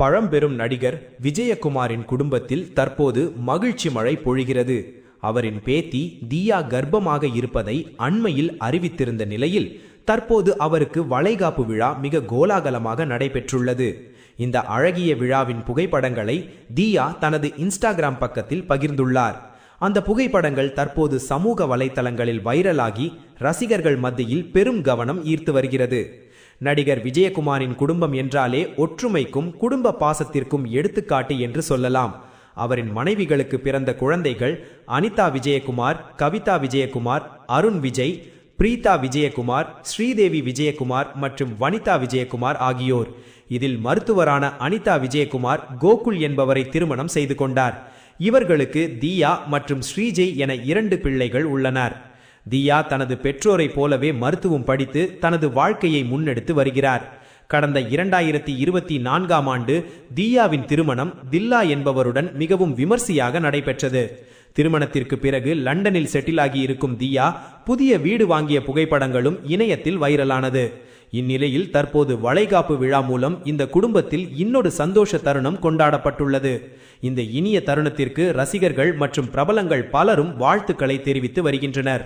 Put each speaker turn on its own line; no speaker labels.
பழம்பெரும் நடிகர் விஜயகுமாரின் குடும்பத்தில் தற்போது மகிழ்ச்சி மழை பொழிகிறது. அவரின் பேத்தி தியா கர்ப்பமாக இருப்பதை அண்மையில் அறிவித்திருந்த நிலையில் தற்போது அவருக்கு வளைகாப்பு விழா மிக கோலாகலமாக நடைபெற்றுள்ளது. இந்த அழகிய விழாவின் புகைப்படங்களை தியா தனது இன்ஸ்டாகிராம் பக்கத்தில் பகிர்ந்துள்ளார். அந்த புகைப்படங்கள் தற்போது சமூக வலைத்தளங்களில் வைரலாகி ரசிகர்கள் மத்தியில் பெரும் கவனம் ஈர்த்து வருகிறது. நடிகர் விஜயகுமாரின் குடும்பம் என்றாலே ஒற்றுமைக்கும் குடும்ப பாசத்திற்கும் எடுத்துக்காட்டு என்று சொல்லலாம். அவரின் மனைவிகளுக்கு பிறந்த குழந்தைகள் அனிதா விஜயகுமார், கவிதா விஜயகுமார், அருண் விஜய், பிரீதா விஜயகுமார், ஸ்ரீதேவி விஜயகுமார் மற்றும் வனிதா விஜயகுமார் ஆகியோர். இதில் மருத்துவரான அனிதா விஜயகுமார் கோகுல் என்பவரை திருமணம் செய்து கொண்டார். இவர்களுக்கு தியா மற்றும் ஸ்ரீஜெய் என 2 பிள்ளைகள் உள்ளனர். தியா தனது பெற்றோரைப் போலவே மருத்துவம் படித்து தனது வாழ்க்கையை முன்னெடுத்து வருகிறார். கடந்த 2024ஆம் ஆண்டு தியாவின் திருமணம் தில்லா என்பவருடன் மிகவும் விமர்சையாக நடைபெற்றது. திருமணத்திற்கு பிறகு லண்டனில் செட்டிலாகி இருக்கும் தியா புதிய வீடு வாங்கிய புகைப்படங்களும் இணையத்தில் வைரலானது. இந்நிலையில் தற்போது வளைகாப்பு விழா மூலம் இந்த குடும்பத்தில் இன்னொரு சந்தோஷ தருணம் கொண்டாடப்பட்டுள்ளது. இந்த இனிய தருணத்திற்கு ரசிகர்கள் மற்றும் பிரபலங்கள் பலரும் வாழ்த்துக்களை தெரிவித்து வருகின்றனர்.